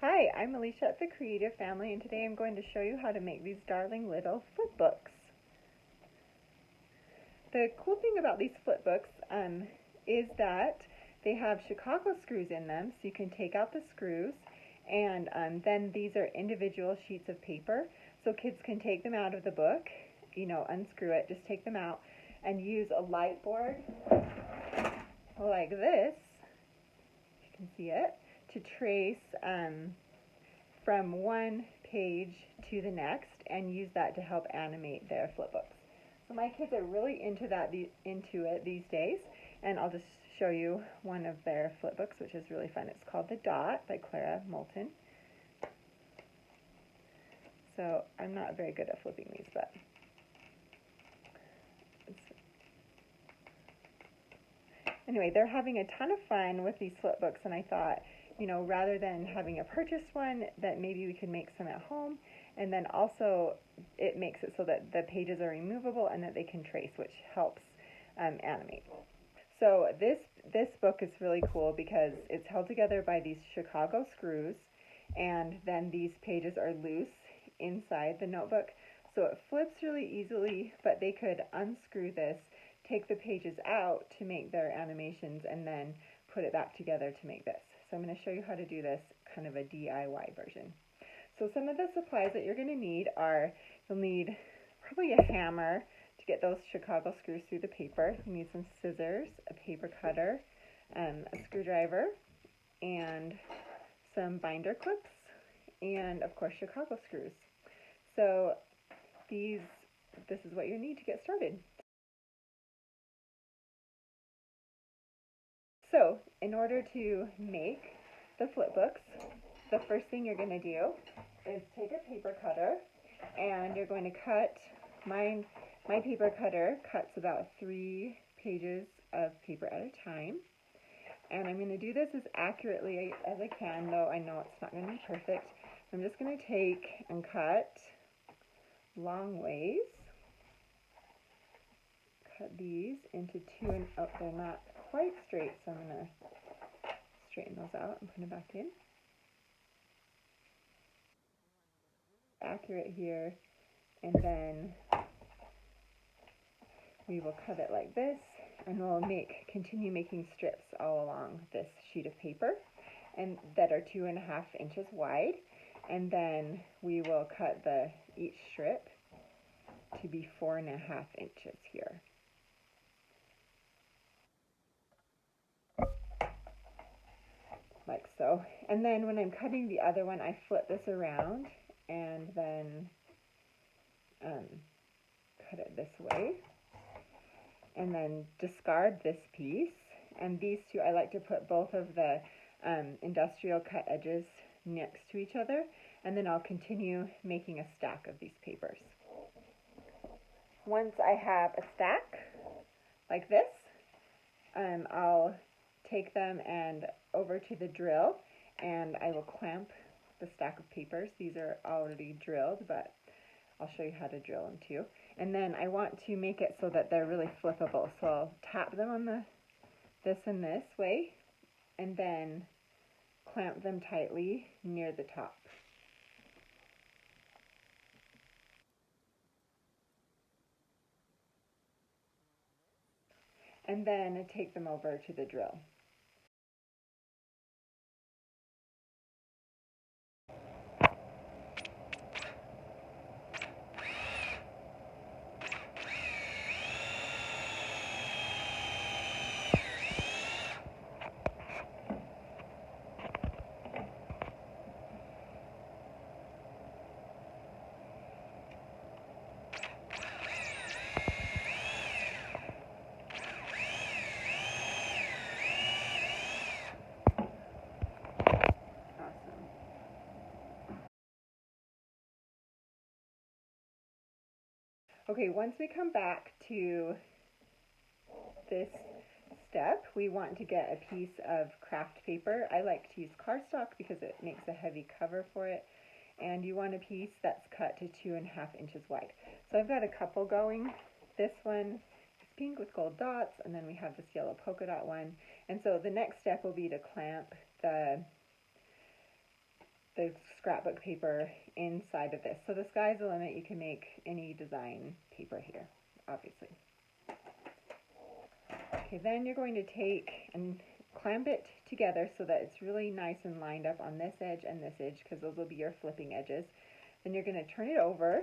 Hi, I'm Alicia at The Creative Family, and today I'm going to show you how to make these darling little flip books. The cool thing about these flip books is that they have Chicago screws in them, so you can take out the screws, and then these are individual sheets of paper, so kids can take them out of the book, unscrew it, just take them out, and use a light board like this, you can see it, to trace from one page to the next and use that to help animate their flip books. So my kids are really into it these days, and I'll just show you one of their flip books, which is really fun. It's called The Dot by Clara Moulton. So I'm not very good at flipping these, but anyway, they're having a ton of fun with these flip books, and I thought, rather than having a purchased one, that maybe we could make some at home, and then also it makes it so that the pages are removable and that they can trace, which helps animate. So this book is really cool because it's held together by these Chicago screws, and then these pages are loose inside the notebook, so it flips really easily, but they could unscrew this, take the pages out to make their animations, and then put it back together to make this. So I'm going to show you how to do this, kind of a DIY version. So some of the supplies that you're going to need are, you'll need probably a hammer to get those Chicago screws through the paper. You need some scissors, a paper cutter, a screwdriver, and some binder clips, and of course Chicago screws. So this is what you need to get started. So in order to make the flip books, the first thing you're going to do is take a paper cutter, and you're going to cut, my paper cutter cuts about 3 pages of paper at a time, and I'm going to do this as accurately as I can, though I know it's not going to be perfect. I'm just going to take and cut long ways, cut these into 2, and they're not quite straight, so I'm going to straighten those out and put them back in. Accurate here, and then we will cut it like this, and we'll continue making strips all along this sheet of paper, and that are 2.5 inches wide, and then we will cut each strip to be 4.5 inches here. Like so. And then when I'm cutting the other one, I flip this around and then cut it this way, and then discard this piece. And these two, I like to put both of the industrial cut edges next to each other, and then I'll continue making a stack of these papers. Once I have a stack like this, I'll take them and over to the drill, and I will clamp the stack of papers. These are already drilled, but I'll show you how to drill them too. And then I want to make it so that they're really flippable, so I'll tap them on this and this way, and then clamp them tightly near the top. And then take them over to the drill. Okay, once we come back to this step, we want to get a piece of craft paper. I like to use cardstock because it makes a heavy cover for it, and you want a piece that's cut to 2.5 inches wide. So I've got a couple going. This one is pink with gold dots, and then we have this yellow polka dot one. And so the next step will be to clamp the scrapbook paper inside of this. So the sky's the limit. You can make any design paper here, obviously. Okay, then you're going to take and clamp it together so that it's really nice and lined up on this edge and this edge, because those will be your flipping edges. Then you're going to turn it over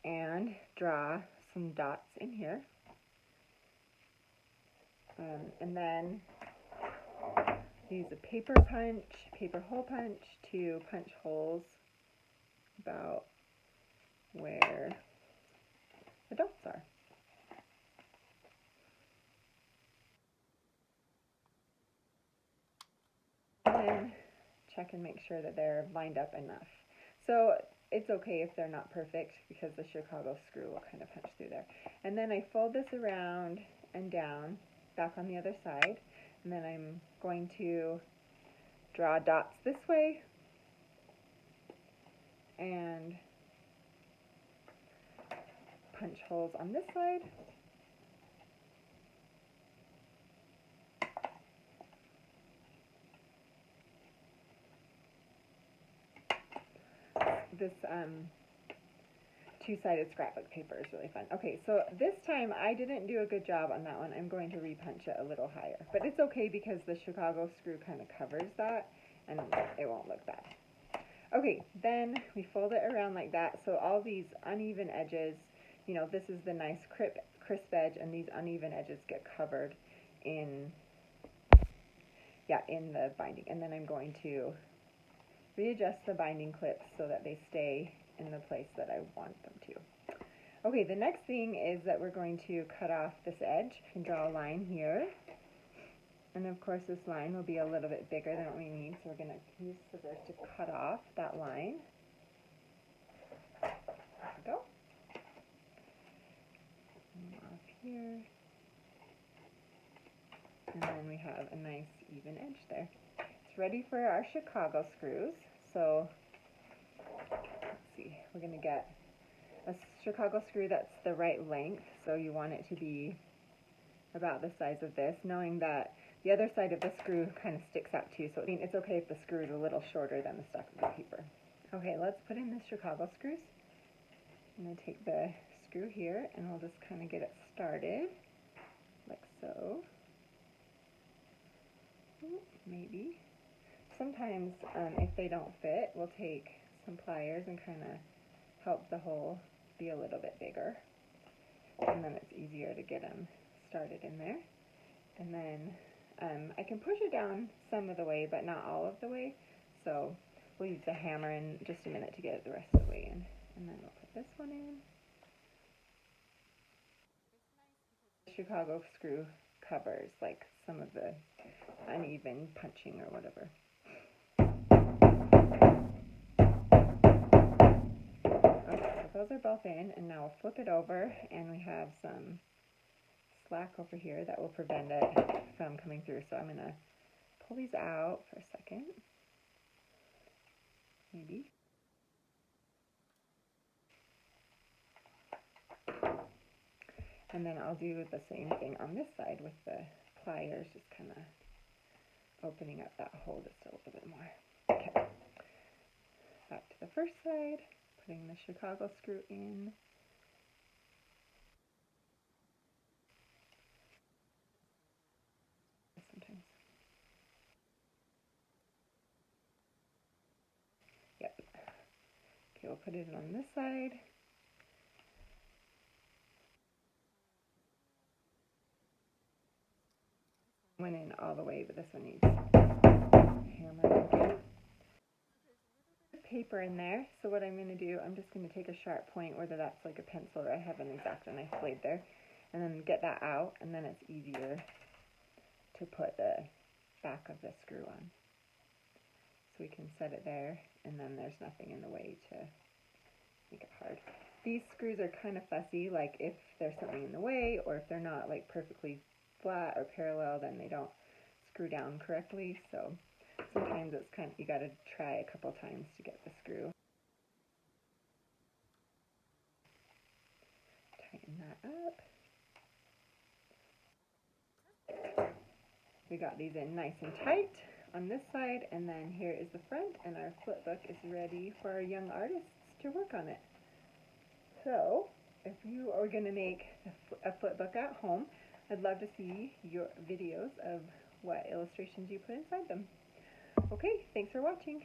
and draw some dots in here. And then use a paper hole punch to punch holes about where the dots are. And then check and make sure that they're lined up enough. So it's okay if they're not perfect, because the Chicago screw will kind of punch through there. And then I fold this around and down, back on the other side, and then I'm going to draw dots this way and punch holes on this side. This two-sided scrapbook paper is really fun. Okay, so this time I didn't do a good job on that one. I'm going to repunch it a little higher. But it's okay because the Chicago screw kind of covers that and it won't look bad. Okay, then we fold it around like that, so all these uneven edges, you know, this is the nice crisp edge, and these uneven edges get covered in the binding. And then I'm going to readjust the binding clips so that they stay in the place that I want them to. Okay, the next thing is that we're going to cut off this edge and draw a line here. And of course this line will be a little bit bigger than what we need, so we're going to use scissors to cut off that line. There we go. And off here. And then we have a nice even edge there. It's ready for our Chicago screws. So let's see, we're going to get a Chicago screw that's the right length, so you want it to be about the size of this, knowing that the other side of the screw kind of sticks out too, so it's okay if the screw is a little shorter than the stock of the paper. Okay, let's put in the Chicago screws. I'm going to take the screw here and we'll just kind of get it started, like so. Maybe. Sometimes if they don't fit, we'll take some pliers and kind of help the hole be a little bit bigger, and then it's easier to get them started in there. And then I can push it down some of the way, but not all of the way, so we'll use the hammer in just a minute to get it the rest of the way in. And then we'll put this one in. Chicago screw covers like some of the uneven punching or whatever. Okay, so those are both in, and now we'll flip it over, and we have some slack over here that will prevent it from coming through. So I'm going to pull these out for a second, maybe. And then I'll do the same thing on this side with the pliers, just kind of opening up that hole just a little bit more. Okay, back to the first side, putting the Chicago screw in. Sometimes. Yep. Okay, we'll put it on this side. Went in all the way, but this one needs hammer again. Paper in there, so what I'm going to do, I'm just going to take a sharp point, whether that's like a pencil or I have an X-Acto knife blade there, and then get that out, and then it's easier to put the back of the screw on. So we can set it there, and then there's nothing in the way to make it hard. These screws are kind of fussy, like if there's something in the way, or if they're not like perfectly flat or parallel, then they don't screw down correctly, so sometimes it's kind of, you got to try a couple times to get the screw. Tighten that up. We got these in nice and tight. on this side, and then here is the front, and our flip book is ready for our young artists to work on it. So, if you are going to make a flip book at home, I'd love to see your videos of what illustrations you put inside them. Okay, thanks for watching.